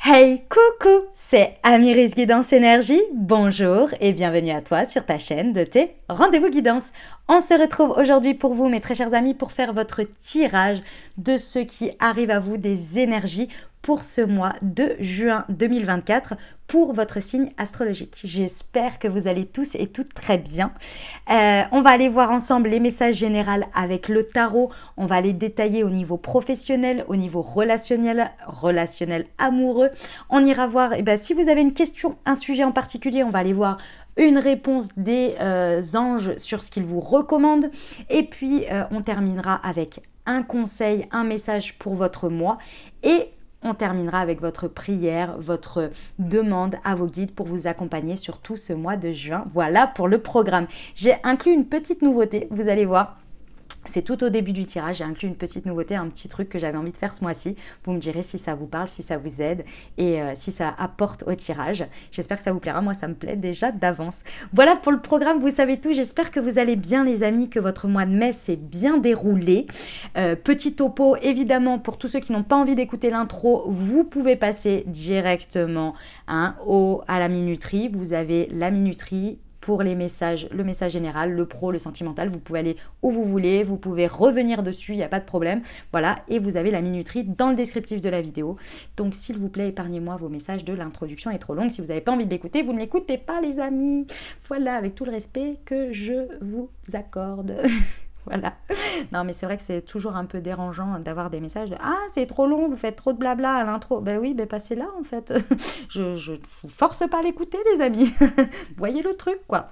Hey, coucou, c'est Amiris Guidance Énergie. Bonjour et bienvenue à toi sur ta chaîne de tes rendez-vous guidance. On se retrouve aujourd'hui pour vous, mes très chers amis, pour faire votre tirage de ce qui arrive à vous des énergies pour ce mois de juin 2024 pour votre signe astrologique. J'espère que vous allez tous et toutes très bien. On va aller voir ensemble les messages généraux avec le tarot. On va aller détailler au niveau professionnel, au niveau relationnel amoureux. On ira voir, si vous avez une question, un sujet en particulier, on va aller voir une réponse des anges sur ce qu'ils vous recommandent. Et puis, on terminera avec un conseil, un message pour votre mois. Et on terminera avec votre prière, votre demande à vos guides pour vous accompagner sur tout ce mois de juin. Voilà pour le programme. J'ai inclus une petite nouveauté, vous allez voir. C'est tout au début du tirage, j'ai inclus une petite nouveauté, un petit truc que j'avais envie de faire ce mois-ci. Vous me direz si ça vous parle, si ça vous aide et si ça apporte au tirage. J'espère que ça vous plaira, moi ça me plaît déjà d'avance. Voilà pour le programme, vous savez tout. J'espère que vous allez bien les amis, que votre mois de mai s'est bien déroulé. Petit topo, évidemment, pour tous ceux qui n'ont pas envie d'écouter l'intro, vous pouvez passer directement à la minuterie. Vous avez la minuterie pour les messages, le message général, le pro, le sentimental, vous pouvez aller où vous voulez, vous pouvez revenir dessus, il n'y a pas de problème. Voilà, et vous avez la minuterie dans le descriptif de la vidéo. Donc s'il vous plaît, épargnez-moi vos messages de l'introduction est trop longue. Si vous n'avez pas envie de l'écouter, vous ne l'écoutez pas les amis. Voilà, avec tout le respect que je vous accorde. Voilà. Non, mais c'est vrai que c'est toujours un peu dérangeant d'avoir des messages de « Ah, c'est trop long, vous faites trop de blabla à l'intro. » Ben oui, ben passez là en fait. Je vous force pas à l'écouter les amis. Voyez le truc quoi.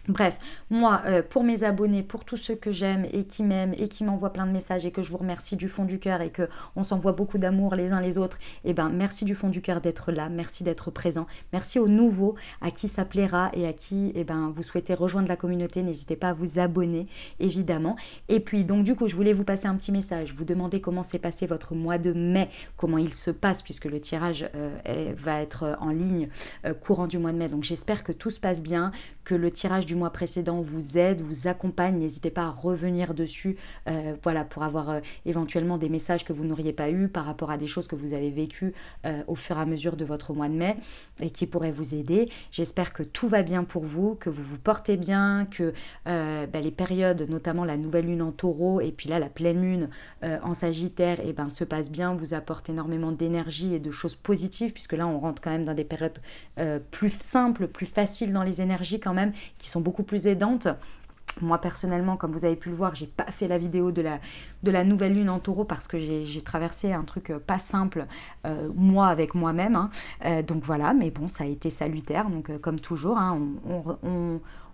Bref, moi, pour mes abonnés, pour tous ceux que j'aime et qui m'aiment et qui m'envoient plein de messages et que je vous remercie du fond du cœur et qu'on s'envoie beaucoup d'amour les uns les autres, eh ben merci du fond du cœur d'être là, merci d'être présent, merci aux nouveaux à qui ça plaira et à qui vous souhaitez rejoindre la communauté, n'hésitez pas à vous abonner évidemment. Et puis donc du coup, je voulais vous passer un petit message, vous demander comment s'est passé votre mois de mai, comment il se passe puisque le tirage va être en ligne courant du mois de mai. Donc j'espère que tout se passe bien, que le tirage du mois précédent vous aide, vous accompagne. N'hésitez pas à revenir dessus voilà, pour avoir éventuellement des messages que vous n'auriez pas eu par rapport à des choses que vous avez vécues au fur et à mesure de votre mois de mai et qui pourraient vous aider. J'espère que tout va bien pour vous, que vous vous portez bien, que les périodes, notamment la nouvelle lune en taureau et puis là la pleine lune en sagittaire se passent bien, vous apportent énormément d'énergie et de choses positives puisque là on rentre quand même dans des périodes plus simples, plus faciles dans les énergies quand même, qui sont beaucoup plus aidantes. Moi personnellement, comme vous avez pu le voir, j'ai pas fait la vidéo de la nouvelle lune en taureau parce que j'ai traversé un truc pas simple moi avec moi-même. Donc voilà, mais bon, ça a été salutaire. Donc comme toujours,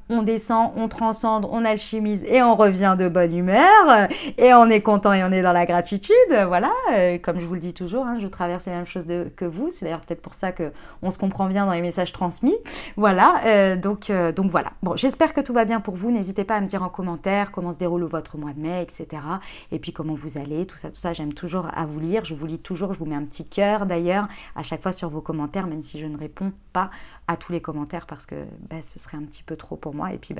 on descend, on transcende, on alchimise et on revient de bonne humeur et on est content et on est dans la gratitude. Voilà, comme je vous le dis toujours, je traverse les mêmes choses que vous. C'est d'ailleurs peut-être pour ça qu'on se comprend bien dans les messages transmis. Voilà, donc voilà. Bon, j'espère que tout va bien pour vous. N'hésitez pas à me dire en commentaire comment se déroule votre mois de mai, etc. Et puis comment vous allez, tout ça. J'aime toujours à vous lire. Je vous lis toujours, je vous mets un petit cœur d'ailleurs à chaque fois sur vos commentaires, même si je ne réponds pas à tous les commentaires parce que ce serait un petit peu trop pour moi et puis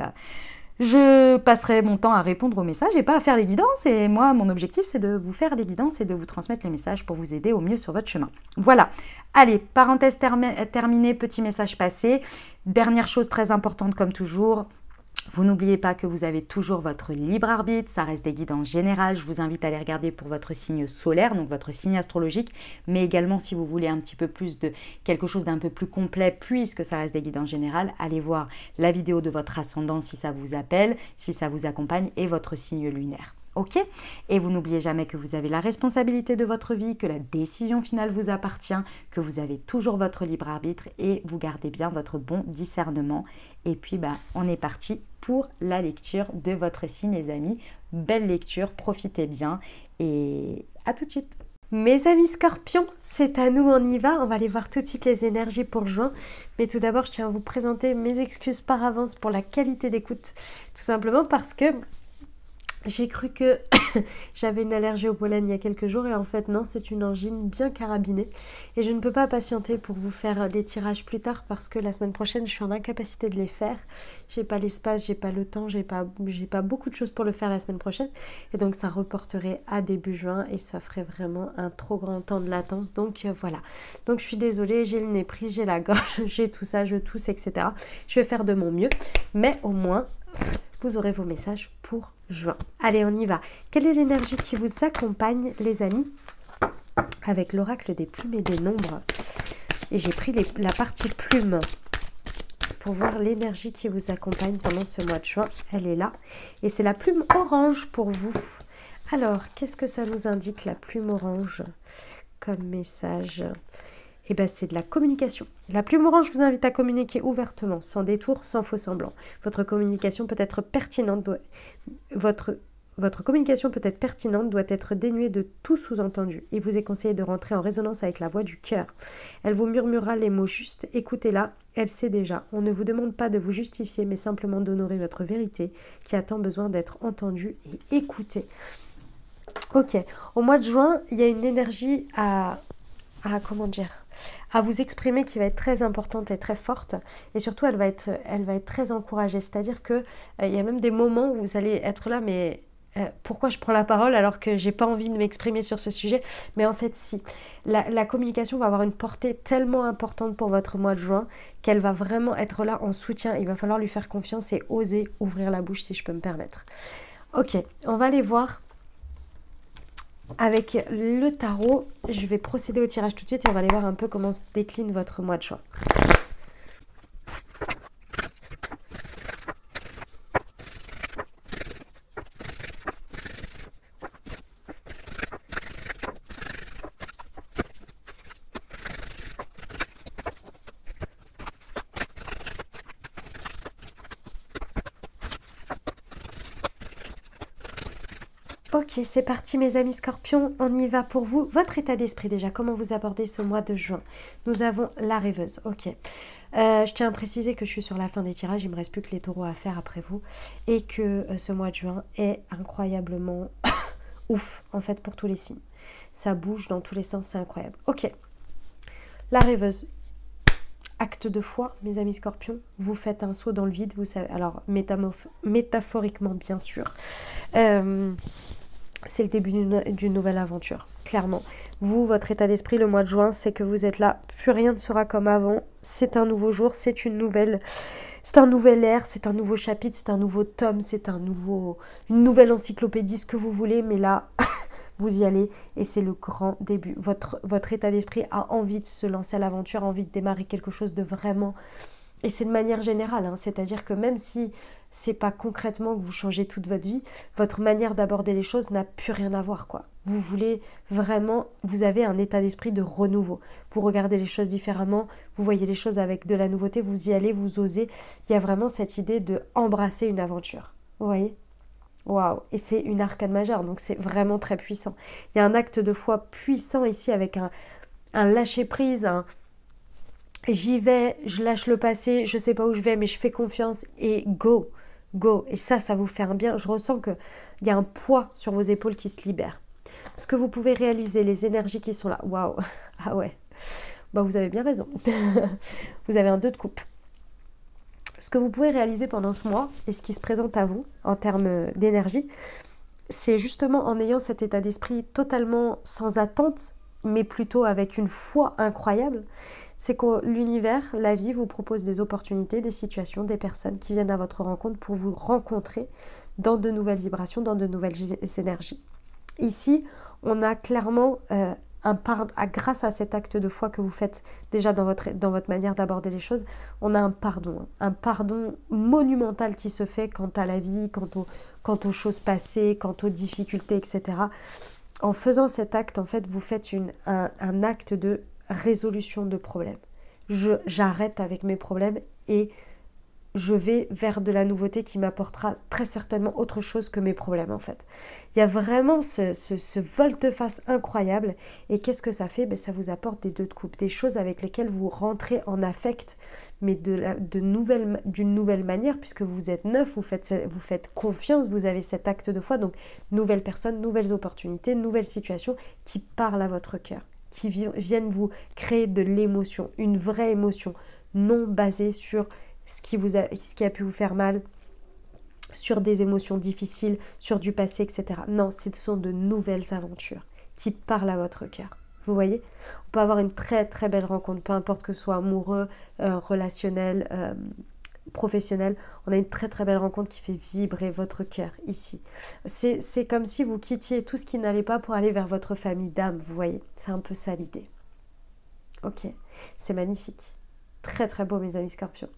je passerai mon temps à répondre aux messages et pas à faire les guidances et moi mon objectif c'est de vous faire les guidances et de vous transmettre les messages pour vous aider au mieux sur votre chemin. Voilà, allez, parenthèse terminée, petit message passé. Dernière chose très importante comme toujours, vous n'oubliez pas que vous avez toujours votre libre arbitre, ça reste des guidances générales. Je vous invite à les regarder pour votre signe solaire, donc votre signe astrologique, mais également si vous voulez un petit peu plus de quelque chose d'un peu plus complet, puisque ça reste des guidances générales, allez voir la vidéo de votre ascendant si ça vous appelle, si ça vous accompagne, et votre signe lunaire. Ok? Et vous n'oubliez jamais que vous avez la responsabilité de votre vie, que la décision finale vous appartient, que vous avez toujours votre libre arbitre et vous gardez bien votre bon discernement. Et puis, on est parti pour la lecture de votre signe, les amis. Belle lecture, profitez bien et à tout de suite. Mes amis scorpions, c'est à nous, on y va. On va aller voir tout de suite les énergies pour juin. Mais tout d'abord, je tiens à vous présenter mes excuses par avance pour la qualité d'écoute. Tout simplement parce que J'ai cru que j'avais une allergie au pollen il y a quelques jours et en fait non, c'est une angine bien carabinée et je ne peux pas patienter pour vous faire les tirages plus tard parce que la semaine prochaine je suis en incapacité de les faire. J'ai pas l'espace, j'ai pas le temps, j'ai pas beaucoup de choses pour le faire la semaine prochaine et donc ça reporterait à début juin et ça ferait vraiment un trop grand temps de latence, donc voilà. Donc je suis désolée, j'ai le nez pris, j'ai la gorge, j'ai tout ça, je tousse, etc. Je vais faire de mon mieux, mais au moins vous aurez vos messages pour juin. Allez, on y va. Quelle est l'énergie qui vous accompagne, les amis, avec l'oracle des plumes et des nombres? Et j'ai pris la partie plume pour voir l'énergie qui vous accompagne pendant ce mois de juin. Elle est là. Et c'est la plume orange pour vous. Alors, qu'est-ce que ça nous indique, la plume orange, comme message? Eh bien, c'est de la communication. La plume orange vous invite à communiquer ouvertement, sans détour, sans faux semblant. Votre communication peut être pertinente, votre communication peut être pertinente, doit être dénuée de tout sous-entendu. Il vous est conseillé de rentrer en résonance avec la voix du cœur. Elle vous murmurera les mots justes, écoutez-la, elle sait déjà. On ne vous demande pas de vous justifier, mais simplement d'honorer votre vérité, qui a tant besoin d'être entendue et écoutée. Ok, au mois de juin, il y a une énergie à vous exprimer qui va être très importante et très forte, et surtout elle va être très encouragée, c'est-à-dire que il y a même des moments où vous allez être là, mais pourquoi je prends la parole alors que j'ai pas envie de m'exprimer sur ce sujet? Mais en fait si, la communication va avoir une portée tellement importante pour votre mois de juin qu'elle va vraiment être là en soutien. Il va falloir lui faire confiance et oser ouvrir la bouche, si je peux me permettre. Ok, on va aller voir avec le tarot. Je vais procéder au tirage tout de suite et on va aller voir un peu comment se décline votre mois de juin. Ok, c'est parti mes amis scorpions, on y va pour vous. Votre état d'esprit déjà, comment vous abordez ce mois de juin? Nous avons la rêveuse, ok. Je tiens à préciser que je suis sur la fin des tirages, il me reste plus que les taureaux à faire après vous. Et que ce mois de juin est incroyablement ouf en fait pour tous les signes. Ça bouge dans tous les sens, c'est incroyable. Ok, la rêveuse. Acte de foi, mes amis scorpions, vous faites un saut dans le vide, vous savez, alors métaphoriquement bien sûr. C'est le début d'une nouvelle aventure, clairement. Vous, votre état d'esprit, le mois de juin, c'est que vous êtes là, plus rien ne sera comme avant, c'est un nouveau jour, c'est un nouvel ère, c'est un nouveau chapitre, c'est un nouveau tome, c'est une nouvelle encyclopédie, ce que vous voulez, mais là, vous y allez et c'est le grand début. Votre état d'esprit a envie de se lancer à l'aventure, a envie de démarrer quelque chose de vraiment... Et c'est de manière générale, hein, c'est-à-dire que même si c'est pas concrètement que vous changez toute votre vie, votre manière d'aborder les choses n'a plus rien à voir, quoi. Vous voulez vraiment, vous avez un état d'esprit de renouveau. Vous regardez les choses différemment, vous voyez les choses avec de la nouveauté, vous y allez, vous osez. Il y a vraiment cette idée de embrasser une aventure. Vous voyez ? Waouh! Et c'est une arcane majeure, donc c'est vraiment très puissant. Il y a un acte de foi puissant ici avec un lâcher-prise, j'y vais, je lâche le passé, je sais pas où je vais, mais je fais confiance et go, go. Et ça vous fait un bien. Je ressens qu'il y a un poids sur vos épaules qui se libère. Ce que vous pouvez réaliser, les énergies qui sont là, waouh, ah ouais, bah vous avez bien raison. Vous avez un 2 de coupe. Ce que vous pouvez réaliser pendant ce mois et ce qui se présente à vous en termes d'énergie, c'est justement en ayant cet état d'esprit totalement sans attente, mais plutôt avec une foi incroyable. C'est que l'univers, la vie vous propose des opportunités, des situations, des personnes qui viennent à votre rencontre pour vous rencontrer dans de nouvelles vibrations, dans de nouvelles énergies. Ici, on a clairement grâce à cet acte de foi que vous faites déjà dans votre manière d'aborder les choses, on a un pardon monumental qui se fait quant à la vie, quant aux choses passées, quant aux difficultés, etc. En faisant cet acte, en fait, vous faites un acte de résolution de problèmes. J'arrête avec mes problèmes et je vais vers de la nouveauté qui m'apportera très certainement autre chose que mes problèmes en fait. Il y a vraiment ce volte-face incroyable. Et qu'est-ce que ça fait? Ben, ça vous apporte des deux de coupe, des choses avec lesquelles vous rentrez en affect, mais d'une nouvelle manière, puisque vous êtes neuf, vous faites confiance, vous avez cet acte de foi. Donc, nouvelles personnes, nouvelles opportunités, nouvelles situations qui parlent à votre cœur, qui viennent vous créer de l'émotion, une vraie émotion, non basée sur ce qui a pu vous faire mal, sur des émotions difficiles, sur du passé, etc. Non, ce sont de nouvelles aventures qui parlent à votre cœur. Vous voyez? On peut avoir une très très belle rencontre, peu importe que ce soit amoureux, relationnel, professionnel. On a une très très belle rencontre qui fait vibrer votre cœur ici. C'est comme si vous quittiez tout ce qui n'allait pas pour aller vers votre famille d'âme, vous voyez? C'est un peu ça l'idée. Ok, c'est magnifique. Très très beau mes amis scorpions.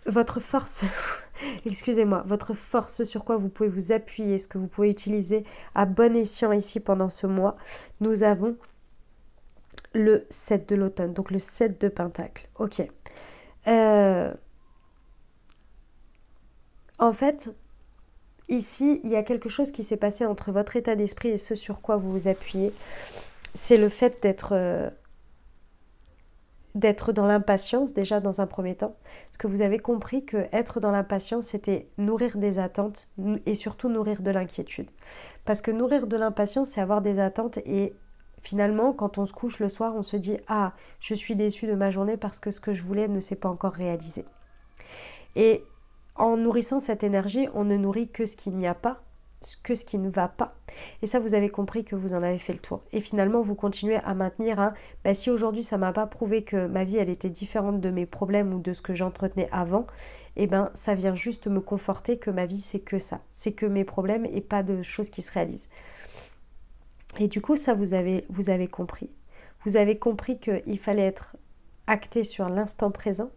Votre force, excusez-moi, votre force sur quoi vous pouvez vous appuyer, ce que vous pouvez utiliser à bon escient ici pendant ce mois, nous avons le 7 de l'automne, donc le 7 de Pentacle. Ok. En fait, ici, il y a quelque chose qui s'est passé entre votre état d'esprit et ce sur quoi vous vous appuyez. C'est le fait d'être dans l'impatience déjà dans un premier temps, parce que vous avez compris que être dans l'impatience c'était nourrir des attentes et surtout nourrir de l'inquiétude, parce que nourrir de l'impatience c'est avoir des attentes et finalement quand on se couche le soir on se dit ah je suis déçu de ma journée parce que ce que je voulais ne s'est pas encore réalisé, et en nourrissant cette énergie on ne nourrit que ce qu'il n'y a pas, que ce qui ne va pas. Et ça, vous avez compris que vous en avez fait le tour. Et finalement, vous continuez à maintenir un si aujourd'hui ça m'a pas prouvé que ma vie elle était différente de mes problèmes ou de ce que j'entretenais avant, et ça vient juste me conforter que ma vie c'est que ça, c'est que mes problèmes et pas de choses qui se réalisent. Et du coup, ça vous avez compris. Vous avez compris qu'il fallait être acté sur l'instant présent,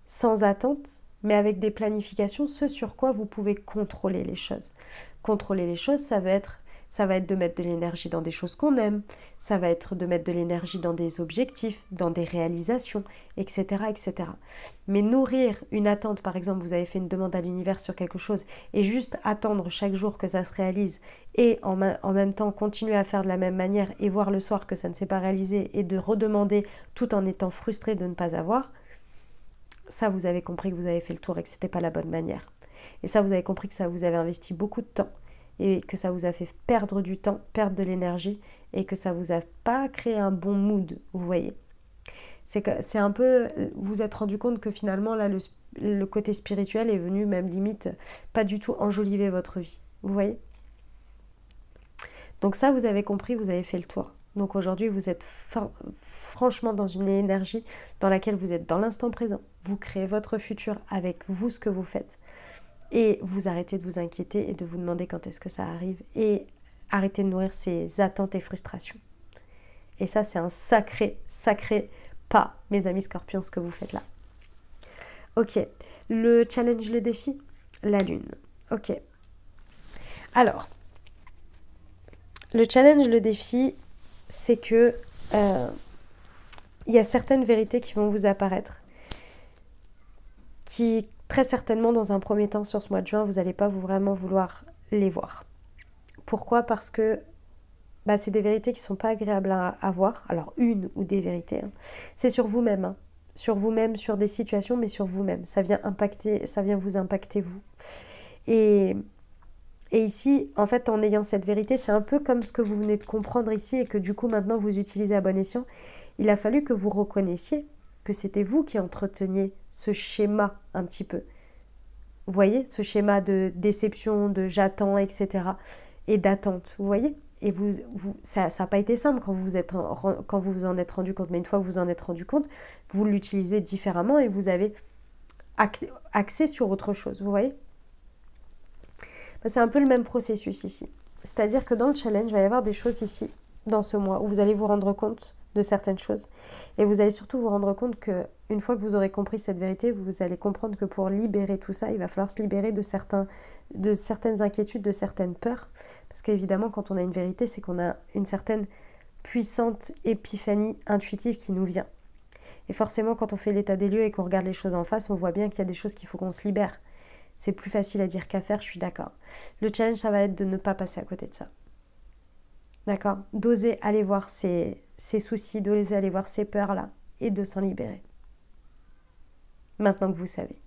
sans attente, mais avec des planifications, ce sur quoi vous pouvez contrôler les choses. Contrôler les choses, ça va être de mettre de l'énergie dans des choses qu'on aime, ça va être de mettre de l'énergie dans des objectifs, dans des réalisations, etc., etc. Mais nourrir une attente, par exemple, vous avez fait une demande à l'univers sur quelque chose et juste attendre chaque jour que ça se réalise et en même temps continuer à faire de la même manière et voir le soir que ça ne s'est pas réalisé et de redemander tout en étant frustré de ne pas avoir, ça vous avez compris que vous avez fait le tour et que c'était pas la bonne manière. Et ça vous avez compris que ça vous avez investi beaucoup de temps et que ça vous a fait perdre du temps, perdre de l'énergie et que ça vous a pas créé un bon mood, vous voyez. C'est un peu, vous vous êtes rendu compte que finalement là le côté spirituel est venu même limite pas du tout enjoliver votre vie, vous voyez. Donc ça vous avez compris, vous avez fait le tour. Donc aujourd'hui, vous êtes franchement dans une énergie dans laquelle vous êtes dans l'instant présent. Vous créez votre futur avec vous, ce que vous faites. Et vous arrêtez de vous inquiéter et de vous demander quand est-ce que ça arrive. Et arrêtez de nourrir ces attentes et frustrations. Et ça, c'est un sacré, sacré pas, mes amis scorpions, ce que vous faites là. Ok, le challenge, le défi, la lune. Ok. Alors, le challenge, le défi, c'est que il y a certaines vérités qui vont vous apparaître qui très certainement dans un premier temps sur ce mois de juin vous n'allez pas vraiment vouloir les voir. Pourquoi? Parce que c'est des vérités qui ne sont pas agréables à voir. Alors une ou des vérités, c'est sur vous-même, sur vous-même, sur des situations, mais sur vous-même. Ça vient vous impacter vous. Et ici, en fait, en ayant cette vérité, c'est un peu comme ce que vous venez de comprendre ici et que du coup, maintenant, vous utilisez à bon escient. Il a fallu que vous reconnaissiez que c'était vous qui entreteniez ce schéma un petit peu. Vous voyez, ce schéma de déception, de j'attends, etc. et d'attente, vous voyez. Et ça n'a pas été simple quand vous vous en êtes rendu compte. Mais une fois que vous en êtes rendu compte, vous l'utilisez différemment et vous avez axé sur autre chose, vous voyez. C'est un peu le même processus ici. C'est-à-dire que dans le challenge, il va y avoir des choses ici, dans ce mois, où vous allez vous rendre compte de certaines choses. Et vous allez surtout vous rendre compte qu'une fois que vous aurez compris cette vérité, vous allez comprendre que pour libérer tout ça, il va falloir se libérer de certaines inquiétudes, de certaines peurs. Parce qu'évidemment, quand on a une vérité, c'est qu'on a une certaine puissante épiphanie intuitive qui nous vient. Et forcément, quand on fait l'état des lieux et qu'on regarde les choses en face, on voit bien qu'il y a des choses qu'il faut qu'on se libère. C'est plus facile à dire qu'à faire, je suis d'accord. Le challenge, ça va être de ne pas passer à côté de ça. D'accord? D'oser aller voir ses soucis, d'oser aller voir ses peurs-là et de s'en libérer. Maintenant que vous savez.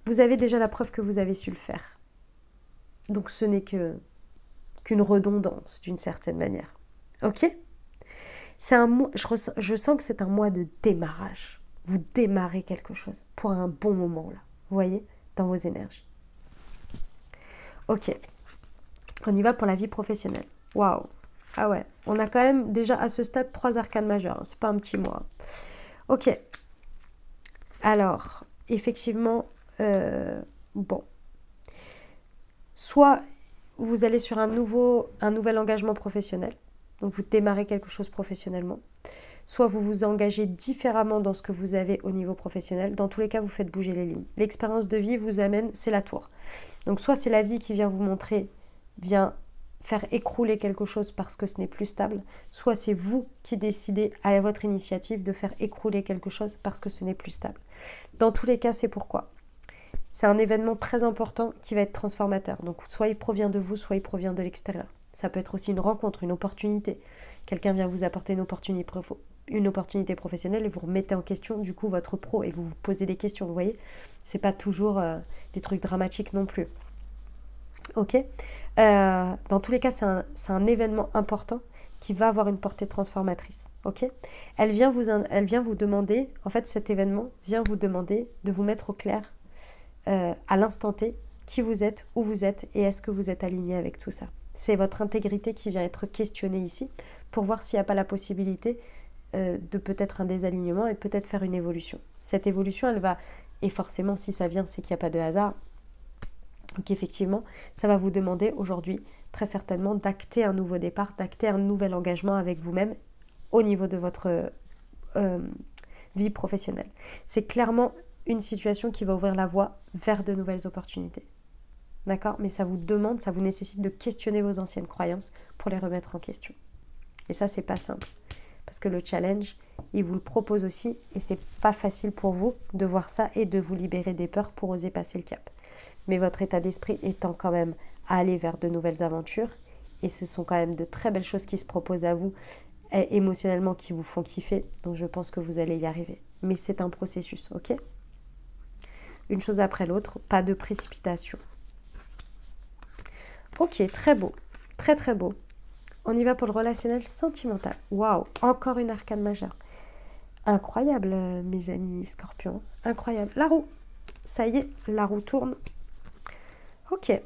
Vous avez déjà la preuve que vous avez su le faire. Donc ce n'est qu'une redondance d'une certaine manière. Ok? C'est un mois, je sens que c'est un mois de démarrage. Vous démarrez quelque chose pour un bon moment là. Vous voyez? Dans vos énergies. Ok. On y va pour la vie professionnelle. Waouh. Ah ouais. On a quand même déjà à ce stade 3 arcanes majeures. C'est pas un petit mois. Ok. Alors, effectivement, bon. Soit vous allez sur un nouvel engagement professionnel. Donc vous démarrez quelque chose professionnellement. Soit vous vous engagez différemment dans ce que vous avez au niveau professionnel. Dans tous les cas, vous faites bouger les lignes. L'expérience de vie vous amène, c'est la tour. Donc soit c'est la vie qui vient vous montrer, vient faire écrouler quelque chose parce que ce n'est plus stable, soit c'est vous qui décidez à votre initiative de faire écrouler quelque chose parce que ce n'est plus stable. Dans tous les cas, c'est pourquoi. C'est un événement très important qui va être transformateur. Donc soit il provient de vous, soit il provient de l'extérieur. Ça peut être aussi une rencontre, une opportunité. Quelqu'un vient vous apporter une opportunité professionnelle et vous remettez en question du coup votre pro et vous vous posez des questions, vous voyez. C'est pas toujours des trucs dramatiques non plus. Ok. Dans tous les cas, c'est un événement important qui va avoir une portée transformatrice. Ok. Elle vient vous demander, en fait cet événement vient vous demander de vous mettre au clair à l'instant T qui vous êtes, où vous êtes et est-ce que vous êtes aligné avec tout ça. C'est votre intégrité qui vient être questionnée ici pour voir s'il n'y a pas la possibilité de peut-être un désalignement et peut-être faire une évolution. Cette évolution, elle va, et forcément si ça vient, c'est qu'il n'y a pas de hasard. Donc effectivement, ça va vous demander aujourd'hui très certainement d'acter un nouveau départ, d'acter un nouvel engagement avec vous-même au niveau de votre vie professionnelle. C'est clairement une situation qui va ouvrir la voie vers de nouvelles opportunités. D'accord? Mais ça vous demande, ça vous nécessite de questionner vos anciennes croyances pour les remettre en question. Et ça, c'est pas simple. Parce que le challenge, il vous le propose aussi et c'est pas facile pour vous de voir ça et de vous libérer des peurs pour oser passer le cap. Mais votre état d'esprit étant quand même à aller vers de nouvelles aventures et ce sont quand même de très belles choses qui se proposent à vous émotionnellement qui vous font kiffer. Donc je pense que vous allez y arriver. Mais c'est un processus, ok? Une chose après l'autre, pas de précipitation. Ok, très beau, très très beau. On y va pour le relationnel sentimental. Waouh, encore une arcane majeure. Incroyable, mes amis scorpions. Incroyable. La roue. Ça y est, la roue tourne. Ok. Il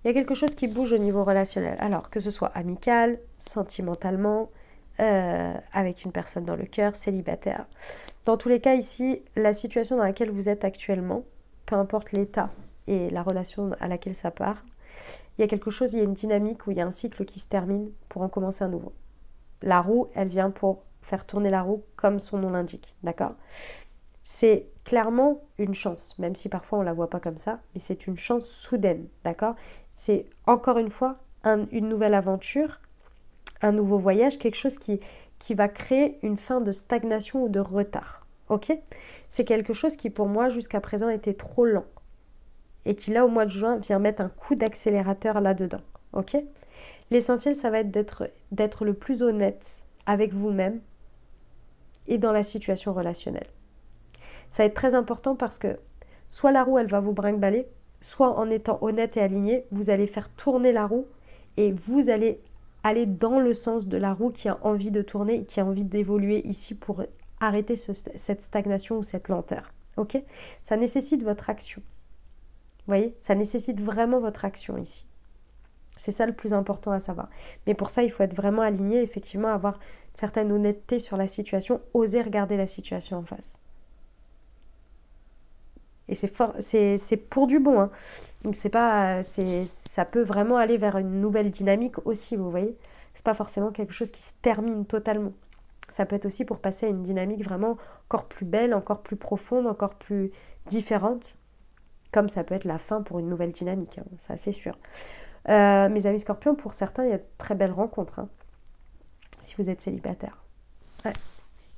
y a quelque chose qui bouge au niveau relationnel. Alors, que ce soit amical, sentimentalement, avec une personne dans le cœur, célibataire. Dans tous les cas, ici, la situation dans laquelle vous êtes actuellement, peu importe l'état et la relation à laquelle ça part, il y a quelque chose, il y a une dynamique où il y a un cycle qui se termine pour en commencer un nouveau. La roue, elle vient pour faire tourner la roue comme son nom l'indique, d'accord? C'est clairement une chance, même si parfois on ne la voit pas comme ça, mais c'est une chance soudaine, d'accord? C'est encore une fois une nouvelle aventure, un nouveau voyage, quelque chose qui va créer une fin de stagnation ou de retard, ok? C'est quelque chose qui pour moi jusqu'à présent était trop lent et qui là au mois de juin vient mettre un coup d'accélérateur là-dedans, ok? L'essentiel ça va être d'être le plus honnête avec vous-même et dans la situation relationnelle. Ça va être très important parce que soit la roue elle va vous brinque-baller, soit en étant honnête et aligné, vous allez faire tourner la roue et vous allez aller dans le sens de la roue qui a envie de tourner et qui a envie d'évoluer ici pour arrêter cette stagnation ou cette lenteur. Ok? Ça nécessite votre action. Vous voyez? Ça nécessite vraiment votre action ici. C'est ça le plus important à savoir. Mais pour ça, il faut être vraiment aligné, effectivement, avoir une certaine honnêteté sur la situation, oser regarder la situation en face. Et c'est pour du bon, hein. Donc ça peut vraiment aller vers une nouvelle dynamique aussi, vous voyez. C'est pas forcément quelque chose qui se termine totalement. Ça peut être aussi pour passer à une dynamique vraiment encore plus belle, encore plus profonde, encore plus différente. Comme ça peut être la fin pour une nouvelle dynamique, hein, ça c'est sûr. Mes amis scorpions, pour certains, il y a de très belles rencontres, hein. si vous êtes célibataire. Ouais.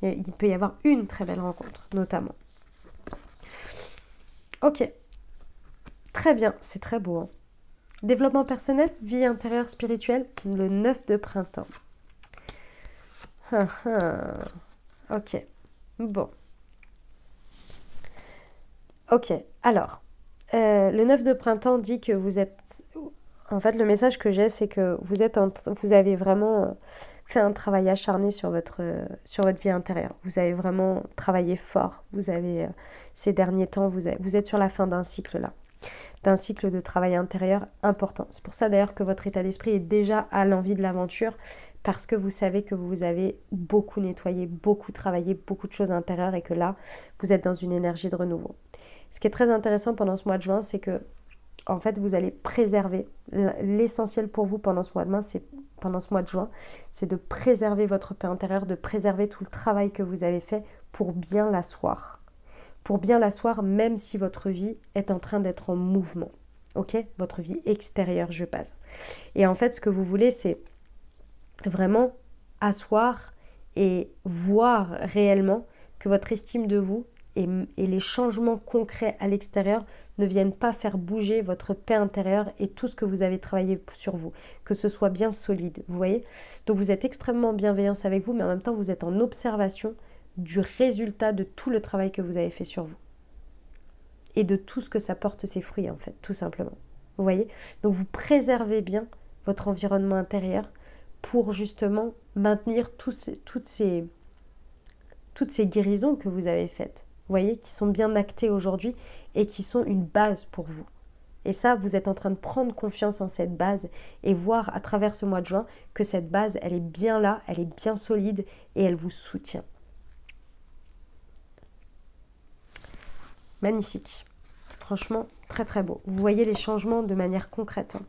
Il peut y avoir une très belle rencontre, notamment. Ok. Très bien, c'est très beau. Hein. Développement personnel, vie intérieure spirituelle, le 9 de printemps. Ok. Bon. Ok, alors, le 9 de printemps dit que vous êtes... En fait, le message que j'ai, c'est que vous avez vraiment fait un travail acharné sur votre vie intérieure. Vous avez vraiment travaillé fort. Vous avez, ces derniers temps, vous êtes sur la fin d'un cycle là. D'un cycle de travail intérieur important. C'est pour ça d'ailleurs que votre état d'esprit est déjà à l'envie de l'aventure, parce que vous savez que vous avez beaucoup nettoyé, beaucoup travaillé, beaucoup de choses intérieures et que là, vous êtes dans une énergie de renouveau. Ce qui est très intéressant pendant ce mois de juin, c'est que en fait, vous allez préserver. L'essentiel pour vous pendant ce mois de juin, c'est de préserver votre paix intérieure, de préserver tout le travail que vous avez fait pour bien l'asseoir. Pour bien l'asseoir, même si votre vie est en train d'être en mouvement. Ok ? Votre vie extérieure, je passe. Et en fait, ce que vous voulez, c'est vraiment asseoir et voir réellement que votre estime de vous et les changements concrets à l'extérieur ne viennent pas faire bouger votre paix intérieure et tout ce que vous avez travaillé sur vous, que ce soit bien solide, vous voyez. Donc vous êtes extrêmement bienveillance avec vous, mais en même temps vous êtes en observation du résultat de tout le travail que vous avez fait sur vous et de tout ce que ça porte ses fruits en fait, tout simplement, vous voyez. Donc vous préservez bien votre environnement intérieur pour justement maintenir toutes ces guérisons que vous avez faites, vous voyez, qui sont bien actées aujourd'hui et qui sont une base pour vous. Et ça, vous êtes en train de prendre confiance en cette base et voir à travers ce mois de juin que cette base, elle est bien là, elle est bien solide et elle vous soutient. Magnifique. Franchement, très très beau. Vous voyez les changements de manière concrète. Hein.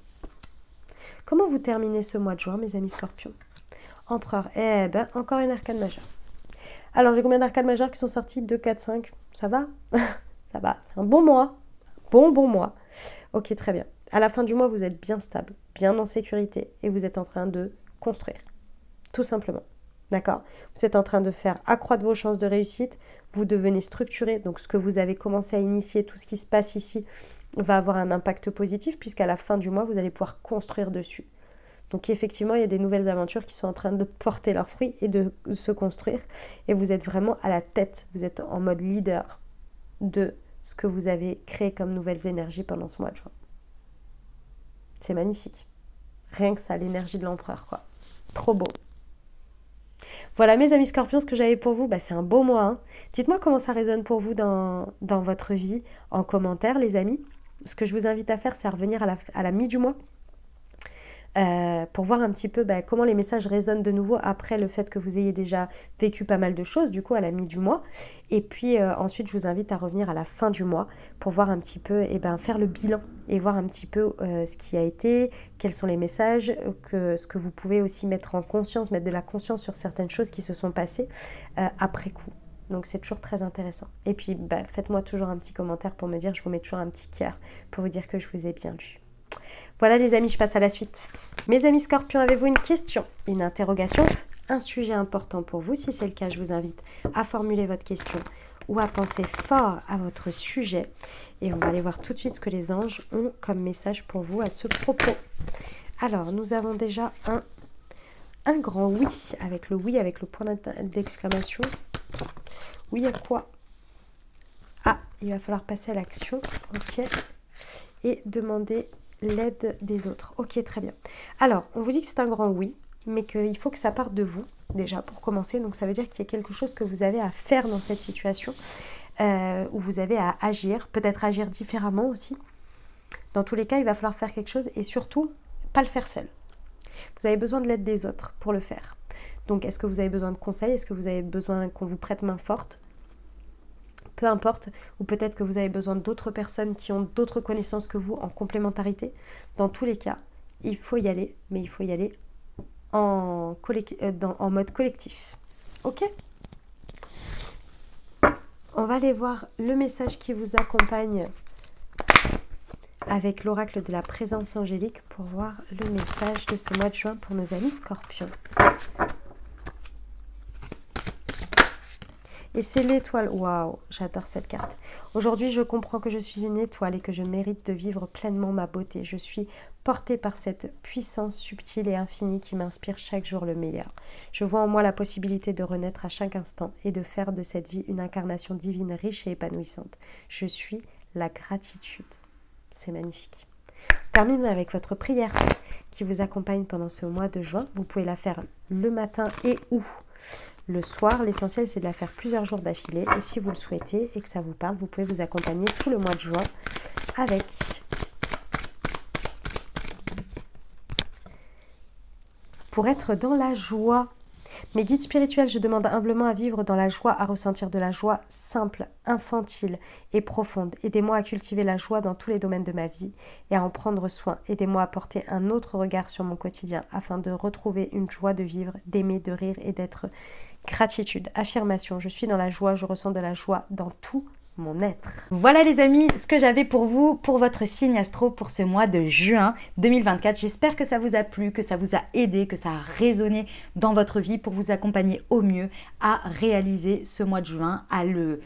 Comment vous terminez ce mois de juin, mes amis scorpions ? Empereur. Eh ben, encore une arcane majeure. Alors, j'ai combien d'arcades majeures qui sont sorties ? 2, 4, 5. Ça va ? Ça va. C'est un bon mois. Bon mois. Ok, très bien. À la fin du mois, vous êtes bien stable, bien en sécurité et vous êtes en train de construire. Tout simplement. D'accord ? Vous êtes en train de faire accroître vos chances de réussite. Vous devenez structuré. Donc, ce que vous avez commencé à initier, tout ce qui se passe ici, va avoir un impact positif puisqu'à la fin du mois, vous allez pouvoir construire dessus. Donc effectivement, il y a des nouvelles aventures qui sont en train de porter leurs fruits et de se construire. Et vous êtes vraiment à la tête, vous êtes en mode leader de ce que vous avez créé comme nouvelles énergies pendant ce mois de juin. C'est magnifique. Rien que ça, l'énergie de l'empereur, quoi. Trop beau. Voilà mes amis scorpions, ce que j'avais pour vous, c'est un beau mois. Hein. Dites-moi comment ça résonne pour vous dans votre vie en commentaire, les amis. Ce que je vous invite à faire, c'est à revenir à la mi du mois. Pour voir un petit peu comment les messages résonnent de nouveau après le fait que vous ayez déjà vécu pas mal de choses du coup à la mi du mois. Et puis ensuite je vous invite à revenir à la fin du mois pour voir un petit peu, faire le bilan et voir un petit peu ce qui a été, quels sont les messages, ce que vous pouvez aussi mettre de la conscience sur certaines choses qui se sont passées après coup. Donc c'est toujours très intéressant. Et puis faites-moi toujours un petit commentaire pour me dire, je vous mets toujours un petit cœur pour vous dire que je vous ai bien lu. Voilà les amis, je passe à la suite. Mes amis scorpions, avez-vous une question, une interrogation, un sujet important pour vous? Si c'est le cas, je vous invite à formuler votre question ou à penser fort à votre sujet. Et on va aller voir tout de suite ce que les anges ont comme message pour vous à ce propos. Alors, nous avons déjà un grand oui, avec le point d'exclamation. Oui à quoi? Ah, il va falloir passer à l'action. Ok. Et demander l'aide des autres. Ok, très bien. Alors, on vous dit que c'est un grand oui, mais qu'il faut que ça parte de vous, déjà, pour commencer. Donc, ça veut dire qu'il y a quelque chose que vous avez à faire dans cette situation, où vous avez à agir, peut-être agir différemment aussi. Dans tous les cas, il va falloir faire quelque chose et surtout, pas le faire seul. Vous avez besoin de l'aide des autres pour le faire. Donc, est-ce que vous avez besoin de conseils? Est-ce que vous avez besoin qu'on vous prête main forte? Peu importe, ou peut-être que vous avez besoin d'autres personnes qui ont d'autres connaissances que vous en complémentarité. Dans tous les cas, il faut y aller, mais il faut y aller en mode collectif. Ok? On va aller voir le message qui vous accompagne avec l'oracle de la présence angélique pour voir le message de ce mois de juin pour nos amis scorpions. Et c'est l'étoile. Waouh, j'adore cette carte. Aujourd'hui, je comprends que je suis une étoile et que je mérite de vivre pleinement ma beauté. Je suis portée par cette puissance subtile et infinie qui m'inspire chaque jour le meilleur. Je vois en moi la possibilité de renaître à chaque instant et de faire de cette vie une incarnation divine, riche et épanouissante. Je suis la gratitude. C'est magnifique. Terminez avec votre prière qui vous accompagne pendant ce mois de juin. Vous pouvez la faire le matin et ou le soir. L'essentiel, c'est de la faire plusieurs jours d'affilée. Et si vous le souhaitez et que ça vous parle, vous pouvez vous accompagner tout le mois de juin avec. Pour être dans la joie. Mes guides spirituels, je demande humblement à vivre dans la joie, à ressentir de la joie simple, infantile et profonde. Aidez-moi à cultiver la joie dans tous les domaines de ma vie et à en prendre soin. Aidez-moi à porter un autre regard sur mon quotidien afin de retrouver une joie de vivre, d'aimer, de rire et d'être gratitude. Affirmation, je suis dans la joie, je ressens de la joie dans tout mon être. Voilà les amis, ce que j'avais pour vous, pour votre signe astro pour ce mois de juin 2024. J'espère que ça vous a plu, que ça vous a aidé, que ça a résonné dans votre vie pour vous accompagner au mieux à réaliser ce mois de juin, à le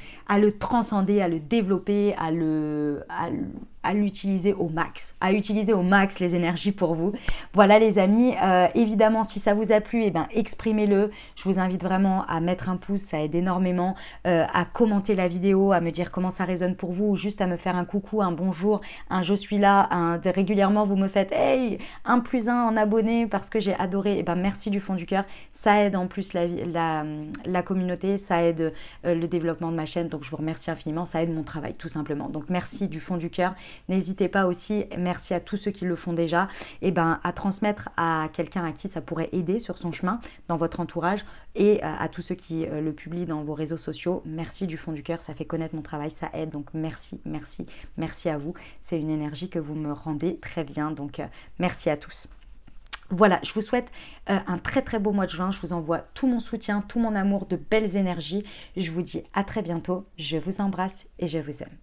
transcender, à le développer, à l'utiliser au max, à utiliser au max les énergies pour vous. Voilà les amis, évidemment si ça vous a plu, eh ben, exprimez-le. Je vous invite vraiment à mettre un pouce, ça aide énormément, à commenter la vidéo, à me dire comment ça résonne pour vous, ou juste à me faire un coucou, un bonjour, un je suis là, régulièrement vous me faites hey, 1+1 en abonné parce que j'ai adoré, eh ben, merci du fond du cœur, ça aide en plus la communauté, ça aide le développement de ma chaîne, donc je vous remercie infiniment, ça aide mon travail tout simplement, donc merci du fond du cœur. N'hésitez pas aussi, merci à tous ceux qui le font déjà, et ben, à transmettre à quelqu'un à qui ça pourrait aider sur son chemin, dans votre entourage, et à tous ceux qui le publient dans vos réseaux sociaux. Merci du fond du cœur, ça fait connaître mon travail, ça aide, donc merci, merci, merci à vous. C'est une énergie que vous me rendez très bien, donc merci à tous. Voilà, je vous souhaite un très très beau mois de juin. Je vous envoie tout mon soutien, tout mon amour, de belles énergies. Je vous dis à très bientôt. Je vous embrasse et je vous aime.